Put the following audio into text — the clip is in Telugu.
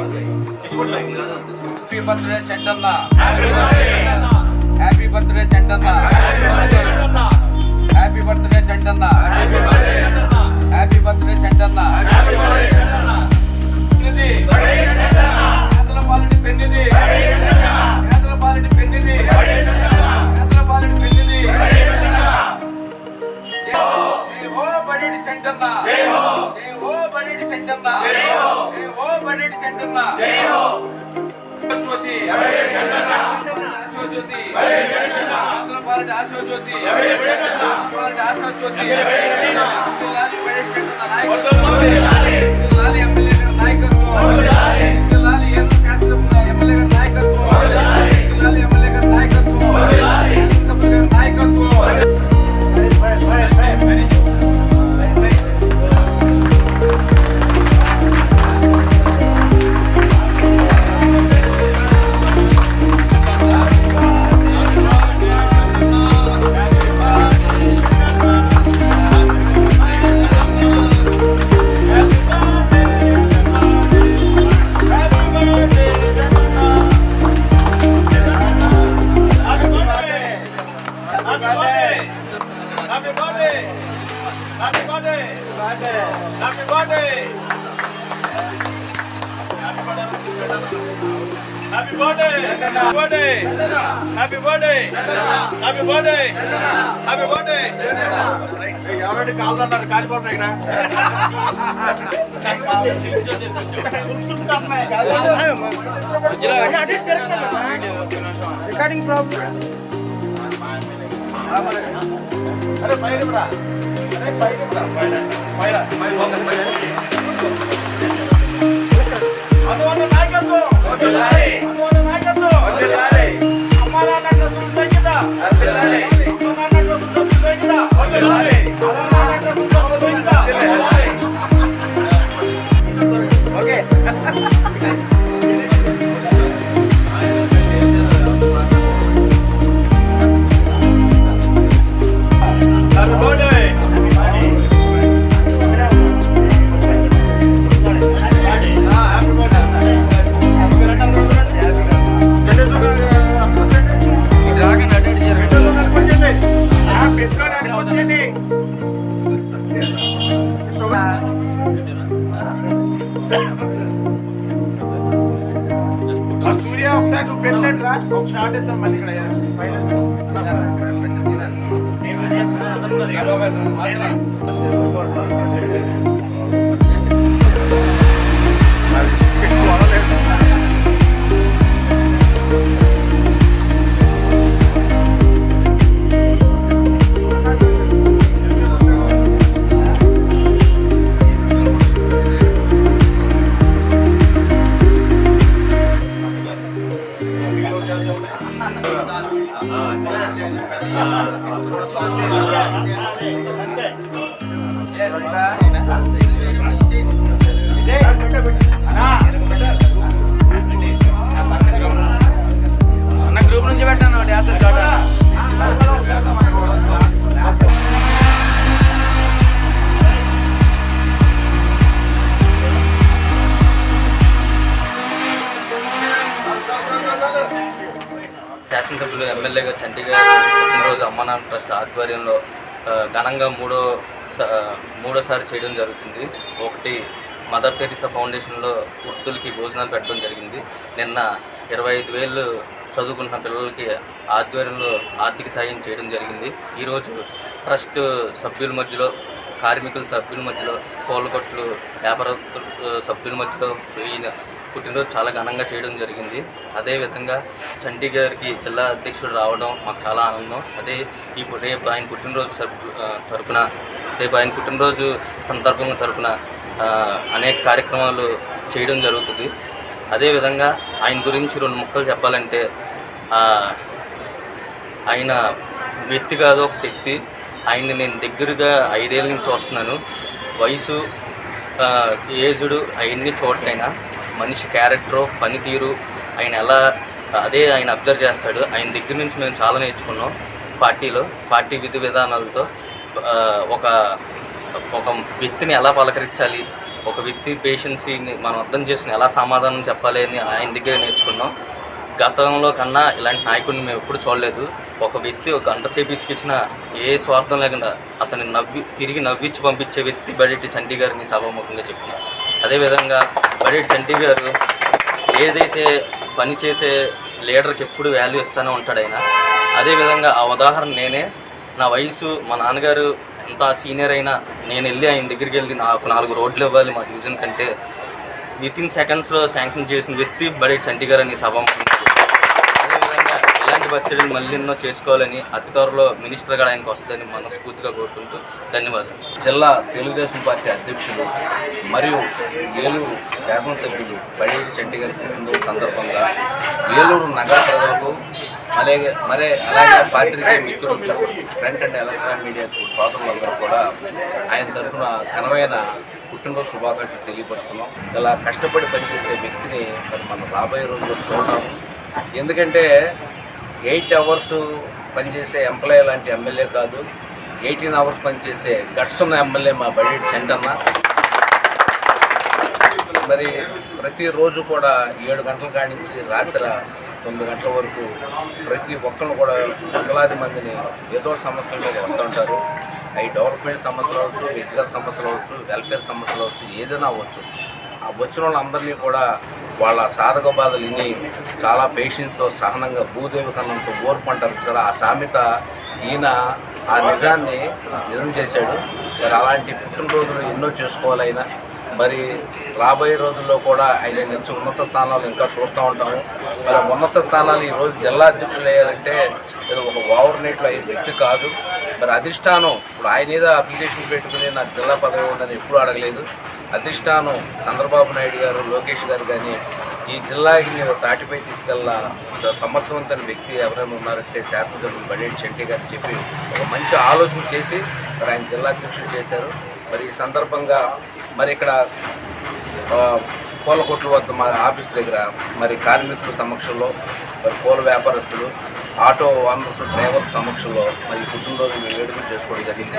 Happy birthday Chandanna, happy birthday Chandanna, happy birthday Chandanna, happy birthday Chandanna. పేదలపాలెటి పెన్నిది, పేదలపాలెటి పెన్నిది, పేదలపాలెటి పెన్నిది. జై హో బడేటి చండన్న, జై హో బడేటి చండన్న, జై హో బడేటి చండన్న. జ్యోతి ఆశోజ్యోతి, పేదలపాలెటి ఆశోజ్యోతి, పేదలపాలెటి ఆశోజ్యోతి. లాలి ఎమ్మెల్యే గారి నాయకత్వం, లాలి ఎమ్మెల్యే గారి నాయకత్వం, లాలి ఎమ్మెల్యే గారి నాయకత్వం, నాయకత్వం. Happy birthday! Happy birthday! Happy birthday! Happy birthday! Happy birthday! ఎవరండి కాళ్ళు అన్నారు కాలిపోతున్నాయి ఇక్కడ. Recording problem. అరే పైన రా, అరే పైన రా, పైన పైన పైన అందువల్ల నాయకత్వం వదిలాలి, అందువల్ల నాయకత్వం వదిలాలి. అమ్మ నాన్న సంగీత వదిలాలి, అమ్మ నాన్న సంగీత వదిలాలి, అమ్మ నాన్న సంగీత వదిలాలి. ఓకే సూర్య ఒకసారి నువ్వు పెట్టండిరా, ఒక షాట్ ఇద్దాం మళ్ళీ ఇక్కడ అన్న గ్రూప్ నుంచి పెట్టాను డ్యాన్స్ శాసనసభ్యులు ఎమ్మెల్యే గారు చంటి గారు పుట్టినరోజు అమ్మనాన్న ట్రస్ట్ ఆధ్వర్యంలో ఘనంగా మూడోసారి చేయడం జరుగుతుంది. ఒకటి మదర్ తెరీసా ఫౌండేషన్లో వృద్ధులకి భోజనాలు పెట్టడం జరిగింది. నిన్న 25,000 చదువుకుంటున్న పిల్లలకి ఆధ్వర్యంలో ఆర్థిక సాయం చేయడం జరిగింది. ఈరోజు ట్రస్ట్ సభ్యుల మధ్యలో, కార్మికుల సభ్యుల మధ్యలో, పూలకొట్లు వ్యాపారస్తుల సభ్యుల మధ్యలో ఈయన పుట్టినరోజు చాలా ఘనంగా చేయడం జరిగింది. అదేవిధంగా చంటి గారికి జిల్లా అధ్యక్షుడు రావడం మాకు చాలా ఆనందం. అదే రేపు ఆయన పుట్టినరోజు సందర్భంగా తరపున అనేక కార్యక్రమాలు చేయడం జరుగుతుంది. అదేవిధంగా ఆయన గురించి 2 ముక్కలు చెప్పాలంటే, ఆయన వ్యక్తి కాదు, ఒక శక్తి. ఆయన్ని నేను దగ్గరగా 5 ఏళ్ళ నుంచి చూస్తున్నాను. వయసు, ఏజుడు అవన్నీ చూడటైనా మనిషి క్యారెక్టరు, పనితీరు, ఆయన ఎలా ఆయన అబ్జర్వ్ చేస్తాడు. ఆయన దగ్గర నుంచి మేము చాలా నేర్చుకున్నాం. పార్టీ విధి విధానాలతో ఒక వ్యక్తిని ఎలా పలకరించాలి, ఒక వ్యక్తి పేషెన్సీని మనం అర్థం చేసుకుని ఎలా సమాధానం చెప్పాలి అని ఆయన దగ్గర నేర్చుకున్నాం. గతంలో కన్నా ఇలాంటి నాయకుడిని మేము ఎప్పుడు చూడలేదు. ఒక వ్యక్తి ఒక గంట సేపు ఇసుకిచ్చిన ఏ స్వార్థం లేకుండా అతన్ని తిరిగి నవ్వించి పంపించే వ్యక్తి బడేటి చంటి గారిని సభాముఖంగా చెప్తున్నాం. అదేవిధంగా బడేటి చంటి గారు ఏదైతే పని చేసే లీడర్కి ఎప్పుడు వాల్యూ ఇస్తూనే ఉంటాడు ఆయన. అదేవిధంగా ఆ ఉదాహరణ నేనే. నా వయసు మా నాన్నగారు ఎంత సీనియర్ అయినా నేను వెళ్ళి ఆయన దగ్గరికి వెళ్ళి నాకు 4 రోడ్లు ఇవ్వాలి మా డివిజన్ కంటే వితిన్ సెకండ్స్లో శాంక్షన్ చేసిన వ్యక్తి బడేటి చంటి గారు అని సభాముఖంగా. అదేవిధంగా ఇలాంటి బర్త్డేలు మళ్ళీ ఎన్నో చేసుకోవాలని అతి త్వరలో మినిస్టర్ గారు ఆయనకు వస్తుందని మనస్ఫూర్తిగా కోరుకుంటూ ధన్యవాదాలు. జిల్లా తెలుగుదేశం పార్టీ అధ్యక్షులు మరియు ఏలూరు శాసనసభ్యులు బడేటి చంటి గారి పుట్టినరోజు సందర్భంగా ఏలూరు నగర ప్రజలకు అలాగే పాత్రికేయ మిత్రులు, ప్రింట్ అండ్ ఎలక్ట్రానిక్ మీడియాకు సోదరులందరూ కూడా ఆయన తరఫున ఘనమైన పుట్టినరోజు శుభాకాంక్షలు తెలియపరుస్తున్నాం. ఇలా కష్టపడి పనిచేసే వ్యక్తిని మరి మనం రాబోయే రోజుల్లో చూడడం. ఎందుకంటే 8 అవర్స్ పనిచేసే ఎంప్లాయీ లాంటి ఎమ్మెల్యే కాదు, 18 అవర్స్ పనిచేసే గట్స్ ఉన్న ఎమ్మెల్యే మా బడేటి చంటన్న. మరి ప్రతిరోజు కూడా 7 గంటల కాడి నుంచి రాత్రి 9 గంటల వరకు ప్రతి ఒక్కరు కూడా వందలాది మందిని ఏదో సమస్యల మీద వస్తుంటారు. అవి డెవలప్మెంట్ సమస్యలు అవ్వచ్చు, వ్యక్తిగత సమస్యలు అవ్వచ్చు, వెల్ఫేర్ సమస్యలు అవ్వచ్చు, ఏదైనా అవ్వచ్చు. ఆ వచ్చిన వాళ్ళందరినీ కూడా వాళ్ళ సాధక బాధలు విని చాలా పేషెన్స్తో సహనంగా భూదేవి కన్నంతో ఓర్పు అంటారు కదా, ఆ సామెత ఈయన ఆ నిజాన్ని నిజం చేశాడు. మరి అలాంటి పుట్టినరోజులు ఎన్నో చేసుకోవాలైనా మరి రాబోయే రోజుల్లో కూడా ఆయన నుంచి ఉన్నత స్థానాలు ఇంకా చూస్తూ ఉంటాము. మరి ఉన్నత స్థానాలు ఈరోజు జిల్లా అధ్యక్షులు అయ్యారంటే ఇది ఒక ఓవర్ నైట్లో అయ్యే వ్యక్తి కాదు. మరి అధిష్టానం ఇప్పుడు ఆయన ఏదో అప్లికేషన్ పెట్టుకుని నాకు జిల్లా పదవి ఉందని ఎప్పుడూ అడగలేదు. అధిష్టానం చంద్రబాబు నాయుడు గారు, లోకేష్ గారు కానీ ఈ జిల్లాకి మీరు తాటిపై తీసుకెళ్ళ సమర్థవంతమైన వ్యక్తి ఎవరైనా ఉన్నారంటే శాసనసభ్యులు బడేటి చంటి గారు చెప్పి ఒక మంచి ఆలోచన చేసి మరి ఆయన జిల్లా అధ్యక్షులు చేశారు. మరి ఈ సందర్భంగా మరి ఇక్కడ పూల కొట్ల వద్ద మా ఆఫీస్ దగ్గర మరి కార్మికుల సమక్షంలో మరి పూల వ్యాపారస్తులు, ఆటో ఓనర్స్, డ్రైవర్స్ సమక్షంలో మరి పుట్టినరోజు వేడుకలు చేసుకోవడం జరిగింది.